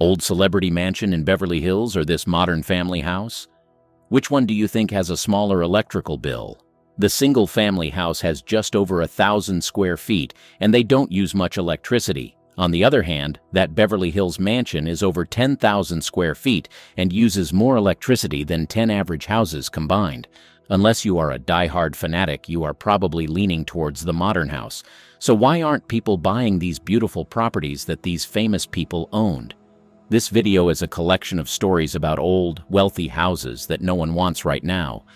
Old celebrity mansion in Beverly Hills or this modern family house? Which one do you think has a smaller electrical bill? The single-family house has just over 1,000 square feet, and they don't use much electricity. On the other hand, that Beverly Hills mansion is over 10,000 square feet and uses more electricity than 10 average houses combined. Unless you are a die-hard fanatic, you are probably leaning towards the modern house. So why aren't people buying these beautiful properties that these famous people owned? This video is a collection of stories about old, wealthy houses that no one wants right now.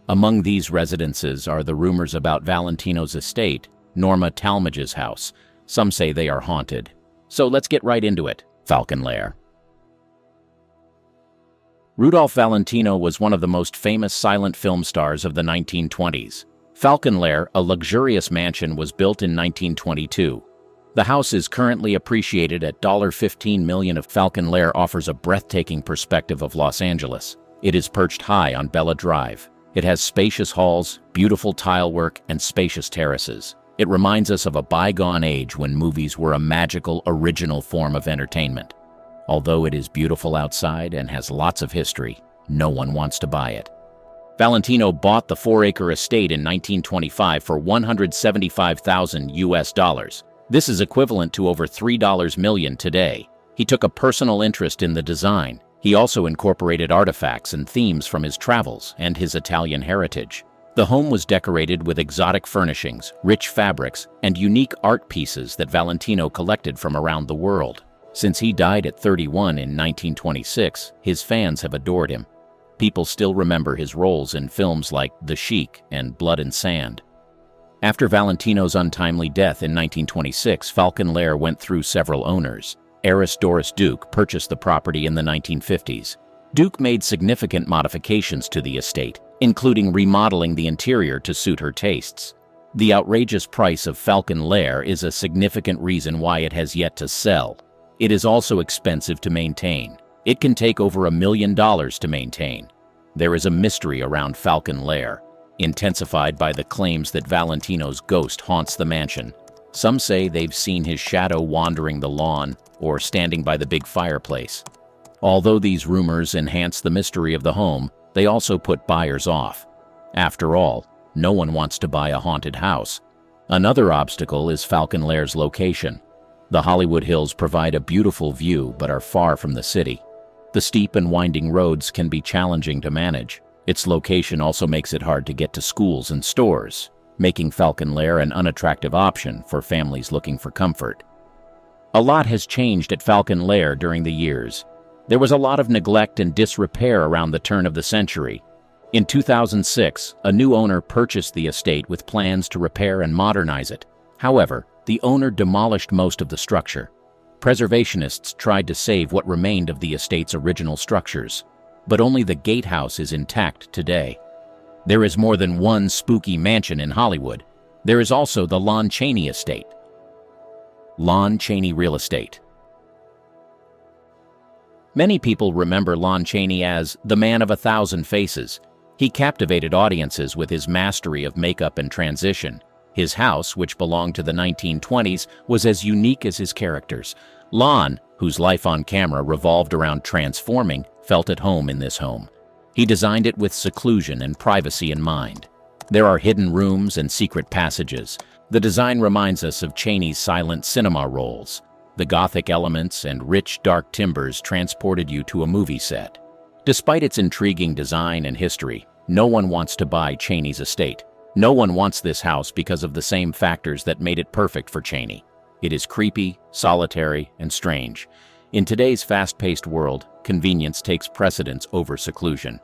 Among these residences are the rumors about Valentino's estate, Norma Talmadge's house. Some say they are haunted. So let's get right into it. Falcon Lair. Rudolph Valentino was one of the most famous silent film stars of the 1920s. Falcon Lair, a luxurious mansion, was built in 1922. The house is currently appreciated at $15 million. Falcon Lair offers a breathtaking perspective of Los Angeles. It is perched high on Bel-Air Drive. It has spacious halls, beautiful tile work, and spacious terraces. It reminds us of a bygone age when movies were a magical, original form of entertainment. Although it is beautiful outside and has lots of history, no one wants to buy it. Valentino bought the 4-acre estate in 1925 for $175,000 US. This is equivalent to over $3 million today. He took a personal interest in the design. He also incorporated artifacts and themes from his travels and his Italian heritage. The home was decorated with exotic furnishings, rich fabrics, and unique art pieces that Valentino collected from around the world. Since he died at 31 in 1926, his fans have adored him. People still remember his roles in films like The Sheik and Blood and Sand. After Valentino's untimely death in 1926, Falcon Lair went through several owners. Heiress Doris Duke purchased the property in the 1950s. Duke made significant modifications to the estate, including remodeling the interior to suit her tastes. The outrageous price of Falcon Lair is a significant reason why it has yet to sell. It is also expensive to maintain. It can take over $1 million to maintain. There is a mystery around Falcon Lair, intensified by the claims that Valentino's ghost haunts the mansion. Some say they've seen his shadow wandering the lawn or standing by the big fireplace. Although these rumors enhance the mystery of the home, they also put buyers off. After all, no one wants to buy a haunted house. Another obstacle is Falcon Lair's location. The Hollywood Hills provide a beautiful view but are far from the city. The steep and winding roads can be challenging to manage. Its location also makes it hard to get to schools and stores, making Falcon Lair an unattractive option for families looking for comfort. A lot has changed at Falcon Lair during the years. There was a lot of neglect and disrepair around the turn of the century. In 2006, a new owner purchased the estate with plans to repair and modernize it. However, the owner demolished most of the structure. Preservationists tried to save what remained of the estate's original structures, but only the gatehouse is intact today. There is more than one spooky mansion in Hollywood. There is also the Lon Chaney estate. Lon Chaney Real Estate. Many people remember Lon Chaney as the man of 1,000 faces. He captivated audiences with his mastery of makeup and transition. His house, which belonged to the 1920s, was as unique as his characters. Lon, whose life on camera revolved around transforming, felt at home in this home. He designed it with seclusion and privacy in mind. There are hidden rooms and secret passages. The design reminds us of Chaney's silent cinema roles. The Gothic elements and rich, dark timbers transported you to a movie set. Despite its intriguing design and history, no one wants to buy Chaney's estate. No one wants this house because of the same factors that made it perfect for Chaney. It is creepy, solitary, and strange. In today's fast-paced world, convenience takes precedence over seclusion.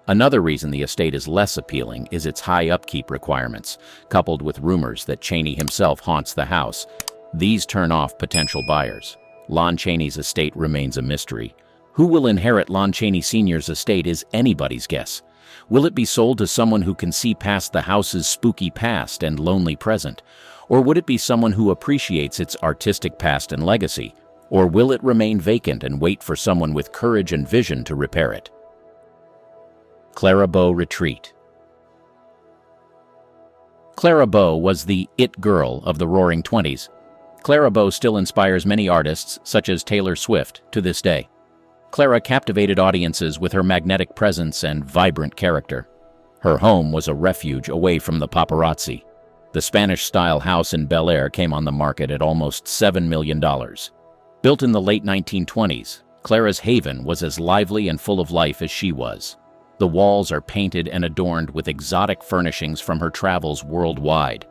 Another reason the estate is less appealing is its high upkeep requirements, coupled with rumors that Chaney himself haunts the house. These turn off potential buyers. Lon Chaney's estate remains a mystery. Who will inherit Lon Chaney Sr.'s estate is anybody's guess. Will it be sold to someone who can see past the house's spooky past and lonely present? Or would it be someone who appreciates its artistic past and legacy? Or will it remain vacant and wait for someone with courage and vision to repair it? Clara Retreat. Clara was the it girl of the Roaring Twenties. Clara Bow still inspires many artists, such as Taylor Swift, to this day. Clara captivated audiences with her magnetic presence and vibrant character. Her home was a refuge away from the paparazzi. The Spanish-style house in Bel-Air came on the market at almost $7 million. Built in the late 1920s, Clara's haven was as lively and full of life as she was. The walls are painted and adorned with exotic furnishings from her travels worldwide.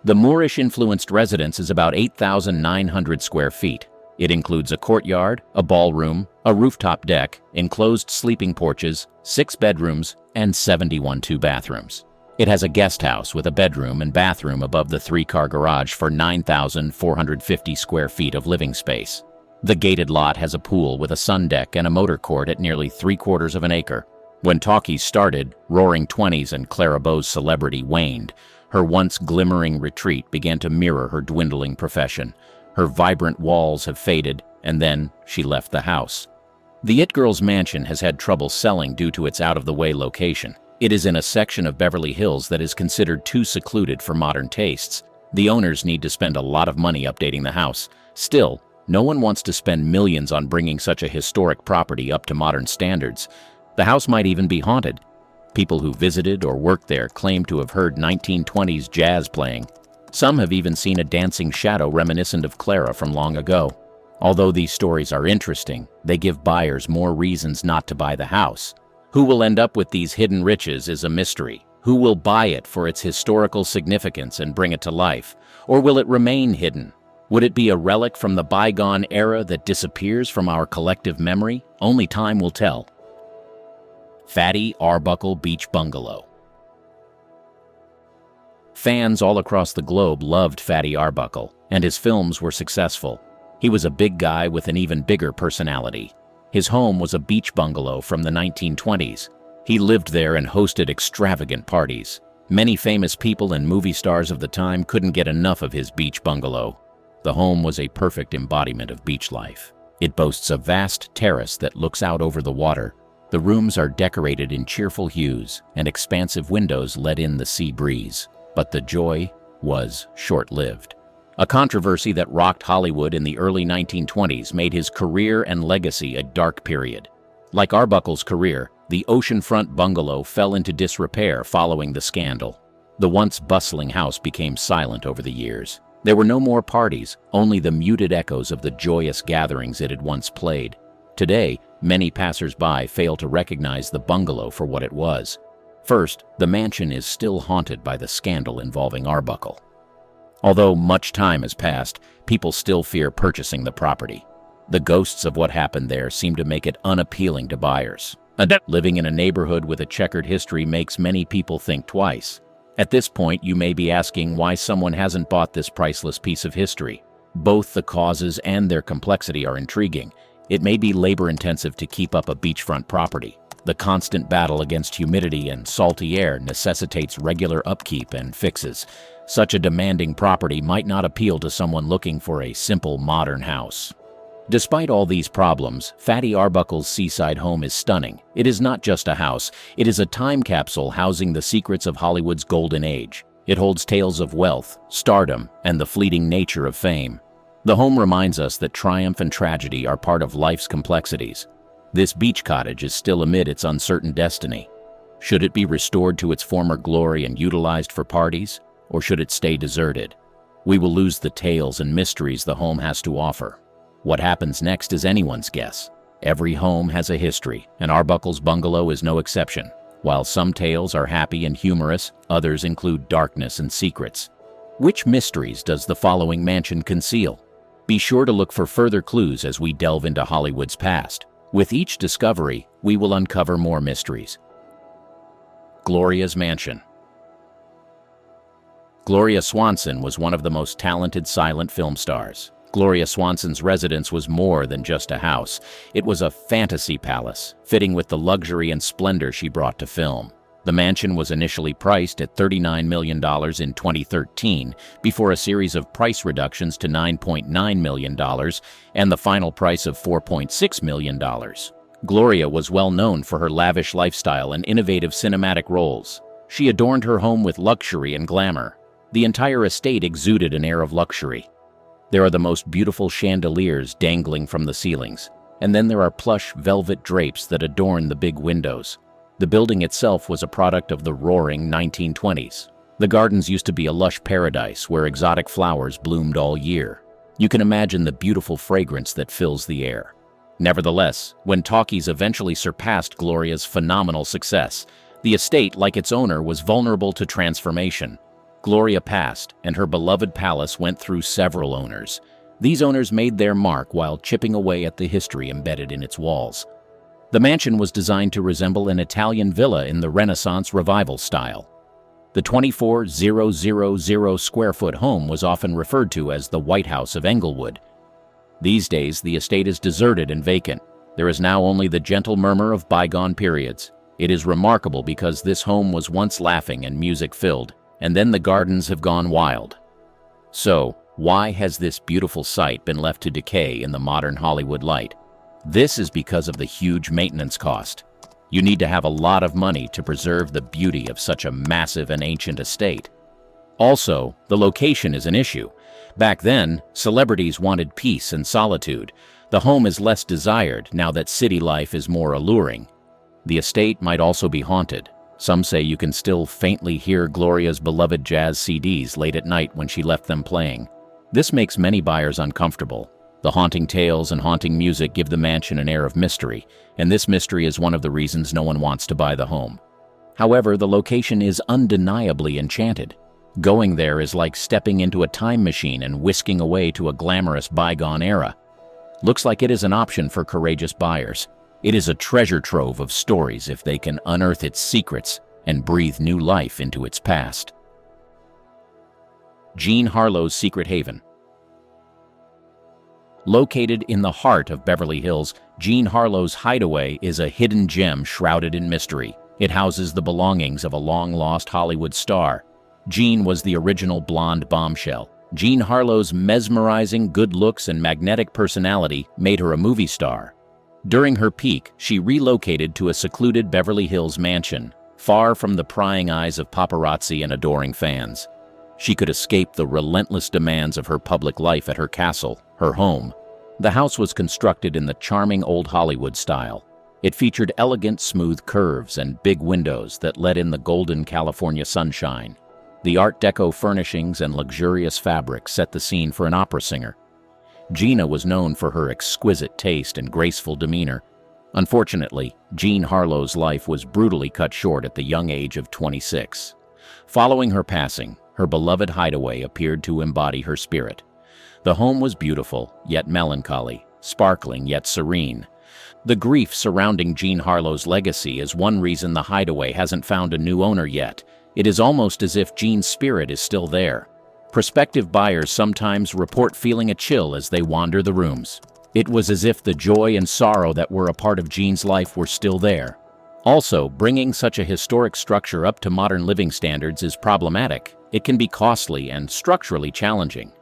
The Moorish-influenced residence is about 8,900 square feet. It includes a courtyard, a ballroom, a rooftop deck, enclosed sleeping porches, 6 bedrooms, and 71 two-bathrooms. It has a guest house with a bedroom and bathroom above the 3-car garage for 9,450 square feet of living space. The gated lot has a pool with a sun deck and a motor court at nearly 3/4 of an acre. When talkies started, Roaring Twenties and Clara Bow's celebrity waned. Her once glimmering retreat began to mirror her dwindling profession. Her vibrant walls have faded, and then she left the house. The It Girl's mansion has had trouble selling due to its out-of-the-way location. It is in a section of Beverly Hills that is considered too secluded for modern tastes. The owners need to spend a lot of money updating the house. Still, no one wants to spend millions on bringing such a historic property up to modern standards. The house might even be haunted. People who visited or worked there claim to have heard 1920s jazz playing. Some have even seen a dancing shadow reminiscent of Clara from long ago. Although these stories are interesting, they give buyers more reasons not to buy the house. Who will end up with these hidden riches is a mystery. Who will buy it for its historical significance and bring it to life? Or will it remain hidden? Would it be a relic from the bygone era that disappears from our collective memory? Only time will tell. Fatty Arbuckle Beach Bungalow. Fans all across the globe loved Fatty Arbuckle, and his films were successful. He was a big guy with an even bigger personality. His home was a beach bungalow from the 1920s. He lived there and hosted extravagant parties. Many famous people and movie stars of the time couldn't get enough of his beach bungalow. The home was a perfect embodiment of beach life. It boasts a vast terrace that looks out over the water. The rooms are decorated in cheerful hues, and expansive windows let in the sea breeze. But the joy was short-lived. A controversy that rocked Hollywood in the early 1920s made his career and legacy a dark period. Like Arbuckle's career, the oceanfront bungalow fell into disrepair following the scandal. The once bustling house became silent over the years. There were no more parties, only the muted echoes of the joyous gatherings it had once played. Today, many passers-by fail to recognize the bungalow for what it was. First, the mansion is still haunted by the scandal involving Arbuckle. Although much time has passed, people still fear purchasing the property. The ghosts of what happened there seem to make it unappealing to buyers. Living in a neighborhood with a checkered history makes many people think twice. At this point, you may be asking why someone hasn't bought this priceless piece of history. Both the causes and their complexity are intriguing. It may be labor-intensive to keep up a beachfront property. The constant battle against humidity and salty air necessitates regular upkeep and fixes. Such a demanding property might not appeal to someone looking for a simple modern house. Despite all these problems, Fatty Arbuckle's seaside home is stunning. It is not just a house, it is a time capsule housing the secrets of Hollywood's golden age. It holds tales of wealth, stardom, and the fleeting nature of fame. The home reminds us that triumph and tragedy are part of life's complexities. This beach cottage is still amid its uncertain destiny. Should it be restored to its former glory and utilized for parties, or should it stay deserted? We will lose the tales and mysteries the home has to offer. What happens next is anyone's guess. Every home has a history, and Arbuckle's bungalow is no exception. While some tales are happy and humorous, others include darkness and secrets. Which mysteries does the following mansion conceal? Be sure to look for further clues as we delve into Hollywood's past. With each discovery, we will uncover more mysteries. Gloria's Mansion. Gloria Swanson was one of the most talented silent film stars. Gloria Swanson's residence was more than just a house. It was a fantasy palace, fitting with the luxury and splendor she brought to film. The mansion was initially priced at $39 million in 2013, before a series of price reductions to $9.9 million and the final price of $4.6 million. Gloria was well known for her lavish lifestyle and innovative cinematic roles. She adorned her home with luxury and glamour. The entire estate exuded an air of luxury. There are the most beautiful chandeliers dangling from the ceilings, and then there are plush velvet drapes that adorn the big windows. The building itself was a product of the roaring 1920s. The gardens used to be a lush paradise where exotic flowers bloomed all year. You can imagine the beautiful fragrance that fills the air. Nevertheless, when talkies eventually surpassed Gloria's phenomenal success, the estate, like its owner, was vulnerable to transformation. Gloria passed, and her beloved palace went through several owners. These owners made their mark while chipping away at the history embedded in its walls. The mansion was designed to resemble an Italian villa in the Renaissance Revival style. The 24,000 square foot home was often referred to as the White House of Englewood. These days, the estate is deserted and vacant. There is now only the gentle murmur of bygone periods. It is remarkable because this home was once laughing and music-filled, and then the gardens have gone wild. So, why has this beautiful site been left to decay in the modern Hollywood light? This is because of the huge maintenance cost. You need to have a lot of money to preserve the beauty of such a massive and ancient estate. Also, the location is an issue. Back then, celebrities wanted peace and solitude. The home is less desired now that city life is more alluring. The estate might also be haunted. Some say you can still faintly hear Gloria's beloved jazz CDs late at night when she left them playing. This makes many buyers uncomfortable. The haunting tales and haunting music give the mansion an air of mystery, and this mystery is one of the reasons no one wants to buy the home. However, the location is undeniably enchanted. Going there is like stepping into a time machine and whisking away to a glamorous bygone era. Looks like it is an option for courageous buyers. It is a treasure trove of stories if they can unearth its secrets and breathe new life into its past. Jean Harlow's Secret Haven. Located in the heart of Beverly Hills, Jean Harlow's Hideaway is a hidden gem shrouded in mystery. It houses the belongings of a long-lost Hollywood star. Jean was the original blonde bombshell. Jean Harlow's mesmerizing good looks and magnetic personality made her a movie star. During her peak, she relocated to a secluded Beverly Hills mansion, far from the prying eyes of paparazzi and adoring fans. She could escape the relentless demands of her public life at her castle, her home. The house was constructed in the charming old Hollywood style. It featured elegant, smooth curves and big windows that let in the golden California sunshine. The Art Deco furnishings and luxurious fabrics set the scene for an opera singer. Gina was known for her exquisite taste and graceful demeanor. Unfortunately, Jean Harlow's life was brutally cut short at the young age of 26. Following her passing, her beloved hideaway appeared to embody her spirit. The home was beautiful, yet melancholy, sparkling, yet serene. The grief surrounding Jean Harlow's legacy is one reason the hideaway hasn't found a new owner yet. It is almost as if Jean's spirit is still there. Prospective buyers sometimes report feeling a chill as they wander the rooms. It was as if the joy and sorrow that were a part of Jean's life were still there. Also, bringing such a historic structure up to modern living standards is problematic. It can be costly and structurally challenging.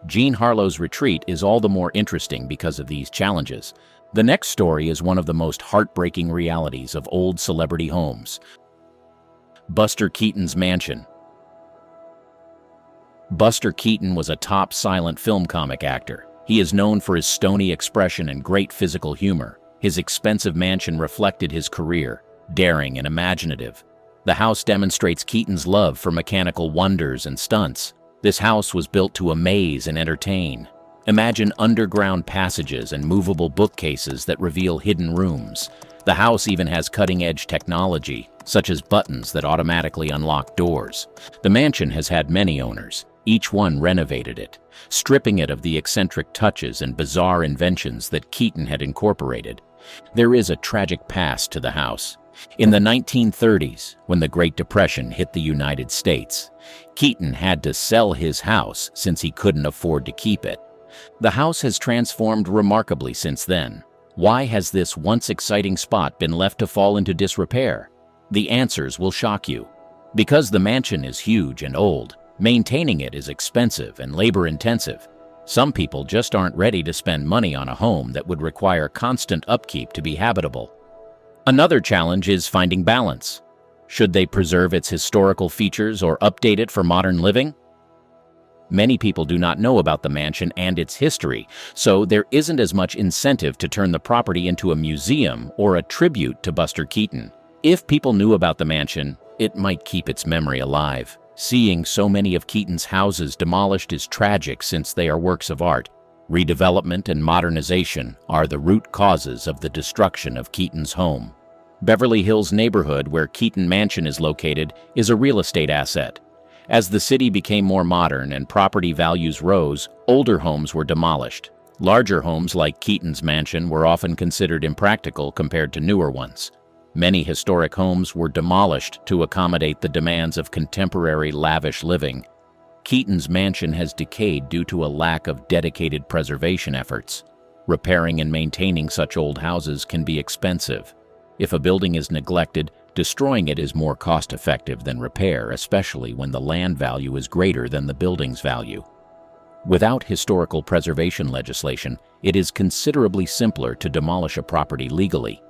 Jean Harlow's retreat is all the more interesting because of these challenges. The next story is one of the most heartbreaking realities of old celebrity homes. Buster Keaton's Mansion. Buster Keaton was a top silent film comic actor. He is known for his stony expression and great physical humor. His expensive mansion reflected his career, daring and imaginative. The house demonstrates Keaton's love for mechanical wonders and stunts. This house was built to amaze and entertain. Imagine underground passages and movable bookcases that reveal hidden rooms. The house even has cutting-edge technology, such as buttons that automatically unlock doors. The mansion has had many owners. Each one renovated it, stripping it of the eccentric touches and bizarre inventions that Keaton had incorporated. There is a tragic past to the house. In the 1930s, when the Great Depression hit the United States, Keaton had to sell his house since he couldn't afford to keep it. The house has transformed remarkably since then. Why has this once exciting spot been left to fall into disrepair? The answers will shock you. Because the mansion is huge and old, maintaining it is expensive and labor-intensive. Some people just aren't ready to spend money on a home that would require constant upkeep to be habitable. Another challenge is finding balance. Should they preserve its historical features or update it for modern living? Many people do not know about the mansion and its history, so there isn't as much incentive to turn the property into a museum or a tribute to Buster Keaton. If people knew about the mansion, it might keep its memory alive. Seeing so many of Keaton's houses demolished is tragic since they are works of art. Redevelopment and modernization are the root causes of the destruction of Keaton's home. Beverly Hills neighborhood, where Keaton Mansion is located, is a real estate asset. As the city became more modern and property values rose, older homes were demolished. Larger homes like Keaton's mansion were often considered impractical compared to newer ones. Many historic homes were demolished to accommodate the demands of contemporary lavish living. Keaton's mansion has decayed due to a lack of dedicated preservation efforts. Repairing and maintaining such old houses can be expensive. If a building is neglected, destroying it is more cost-effective than repair, especially when the land value is greater than the building's value. Without historical preservation legislation, it is considerably simpler to demolish a property legally.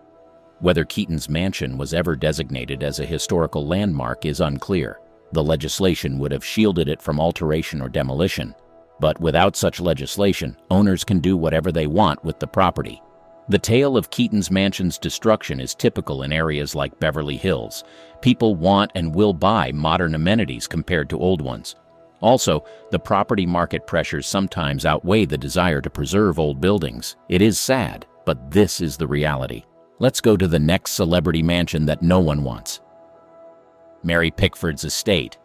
Whether Keaton's mansion was ever designated as a historical landmark is unclear. The legislation would have shielded it from alteration or demolition. But without such legislation, owners can do whatever they want with the property. The tale of Keaton's mansion's destruction is typical in areas like Beverly Hills. People want and will buy modern amenities compared to old ones. Also, the property market pressures sometimes outweigh the desire to preserve old buildings. It is sad, but this is the reality. Let's go to the next celebrity mansion that no one wants. Mary Pickford's estate.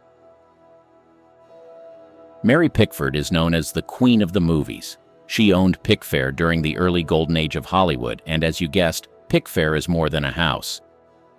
Mary Pickford is known as the Queen of the Movies. She owned Pickford during the early golden age of Hollywood, and as you guessed, Pickford is more than a house.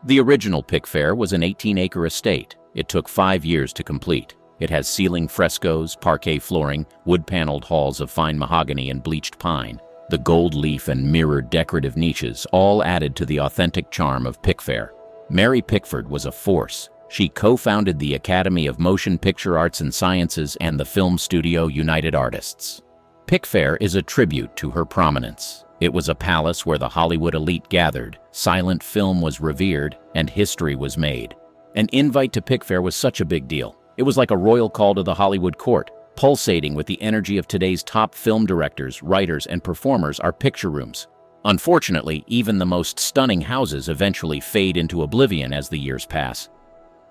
The original Pickford was an 18-acre estate. It took 5 years to complete. It has ceiling frescoes, parquet flooring, wood-paneled halls of fine mahogany and bleached pine. The gold leaf and mirrored decorative niches all added to the authentic charm of Pickford. Mary Pickford was a force. She co-founded the Academy of Motion Picture Arts and Sciences and the film studio United Artists. Pickford is a tribute to her prominence. It was a palace where the Hollywood elite gathered, silent film was revered, and history was made. An invite to Pickford was such a big deal. It was like a royal call to the Hollywood court. Pulsating with the energy of today's top film directors, writers, and performers are picture rooms. Unfortunately, even the most stunning houses eventually fade into oblivion as the years pass.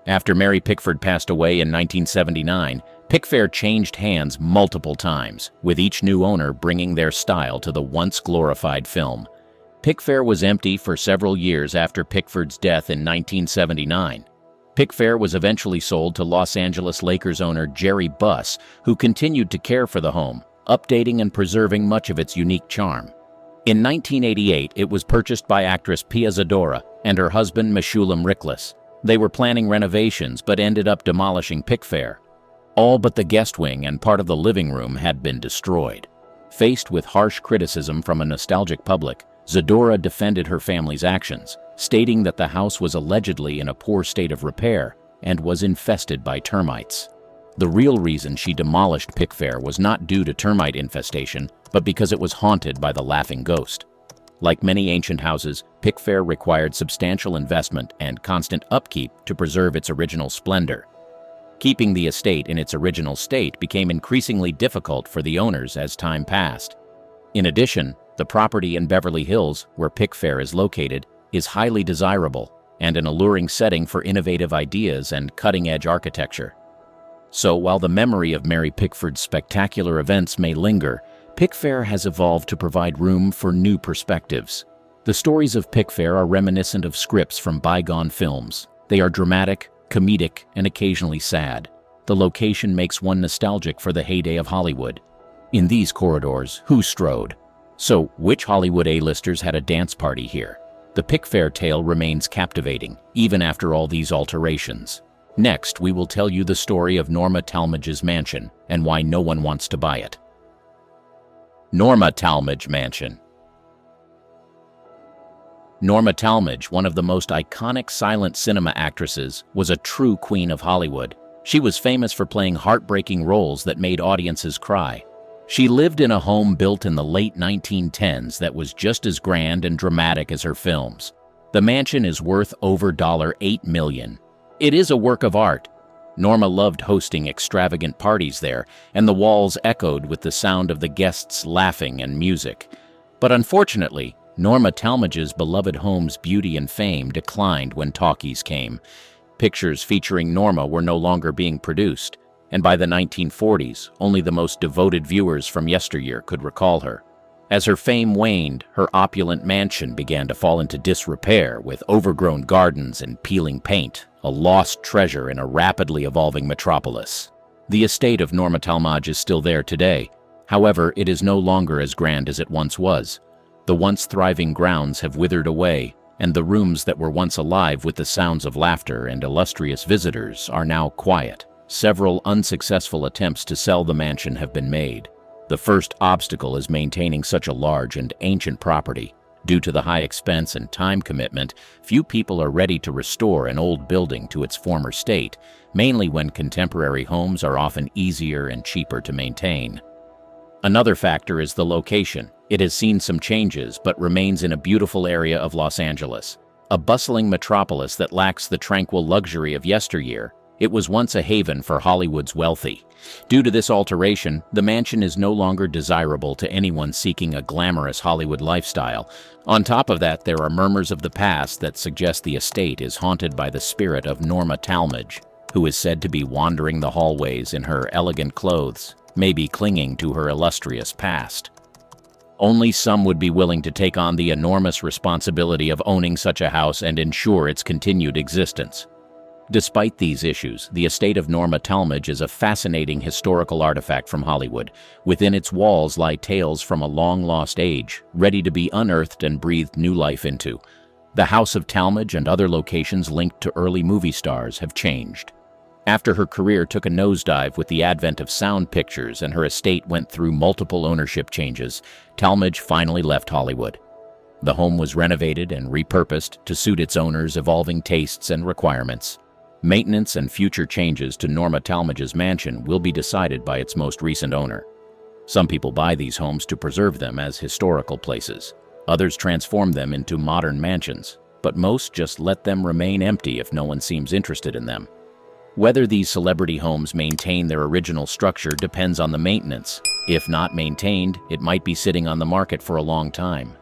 After Mary Pickford passed away in 1979, Pickford changed hands multiple times, with each new owner bringing their style to the once glorified film. Pickford was empty for several years after Pickford's death in 1979. Pickford was eventually sold to Los Angeles Lakers owner Jerry Buss, who continued to care for the home, updating and preserving much of its unique charm. In 1988, it was purchased by actress Pia Zadora and her husband Meshulam Riklis. They were planning renovations but ended up demolishing Pickford. All but the guest wing and part of the living room had been destroyed. Faced with harsh criticism from a nostalgic public, Zadora defended her family's actions, stating that the house was allegedly in a poor state of repair and was infested by termites. The real reason she demolished Pickford was not due to termite infestation, but because it was haunted by the laughing ghost. Like many ancient houses, Pickford required substantial investment and constant upkeep to preserve its original splendor. Keeping the estate in its original state became increasingly difficult for the owners as time passed. In addition, the property in Beverly Hills, where Pickford is located, is highly desirable and an alluring setting for innovative ideas and cutting-edge architecture. So while the memory of Mary Pickford's spectacular events may linger, Pickford has evolved to provide room for new perspectives. The stories of Pickford are reminiscent of scripts from bygone films. They are dramatic, comedic, and occasionally sad. The location makes one nostalgic for the heyday of Hollywood. In these corridors, who strode? So, which Hollywood A-listers had a dance party here? The Pickford tale remains captivating, even after all these alterations. Next, we will tell you the story of Norma Talmadge's mansion and why no one wants to buy it. Norma Talmadge Mansion. Norma Talmadge, one of the most iconic silent cinema actresses, was a true queen of Hollywood. She was famous for playing heartbreaking roles that made audiences cry. She lived in a home built in the late 1910s that was just as grand and dramatic as her films. The mansion is worth over $8 million. It is a work of art. Norma loved hosting extravagant parties there, and the walls echoed with the sound of the guests laughing and music. But unfortunately, Norma Talmage's beloved home's beauty and fame declined when talkies came. Pictures featuring Norma were no longer being produced, and by the 1940s, only the most devoted viewers from yesteryear could recall her. As her fame waned, her opulent mansion began to fall into disrepair with overgrown gardens and peeling paint, a lost treasure in a rapidly evolving metropolis. The estate of Norma Talmadge is still there today. However, it is no longer as grand as it once was. The once thriving grounds have withered away, and the rooms that were once alive with the sounds of laughter and illustrious visitors are now quiet. Several unsuccessful attempts to sell the mansion have been made. The first obstacle is maintaining such a large and ancient property. Due to the high expense and time commitment, few people are ready to restore an old building to its former state, mainly when contemporary homes are often easier and cheaper to maintain. Another factor is the location. It has seen some changes but remains in a beautiful area of Los Angeles. A bustling metropolis that lacks the tranquil luxury of yesteryear, it was once a haven for Hollywood's wealthy. Due to this alteration, the mansion is no longer desirable to anyone seeking a glamorous Hollywood lifestyle. On top of that, there are murmurs of the past that suggest the estate is haunted by the spirit of Norma Talmadge, who is said to be wandering the hallways in her elegant clothes, maybe clinging to her illustrious past. Only some would be willing to take on the enormous responsibility of owning such a house and ensure its continued existence. Despite these issues, the estate of Norma Talmadge is a fascinating historical artifact from Hollywood. Within its walls lie tales from a long-lost age, ready to be unearthed and breathed new life into. The House of Talmadge and other locations linked to early movie stars have changed. After her career took a nosedive with the advent of sound pictures and her estate went through multiple ownership changes, Talmadge finally left Hollywood. The home was renovated and repurposed to suit its owners' evolving tastes and requirements. Maintenance and future changes to Norma Talmadge's mansion will be decided by its most recent owner. Some people buy these homes to preserve them as historical places. Others transform them into modern mansions, but most just let them remain empty if no one seems interested in them. Whether these celebrity homes maintain their original structure depends on the maintenance. If not maintained, it might be sitting on the market for a long time.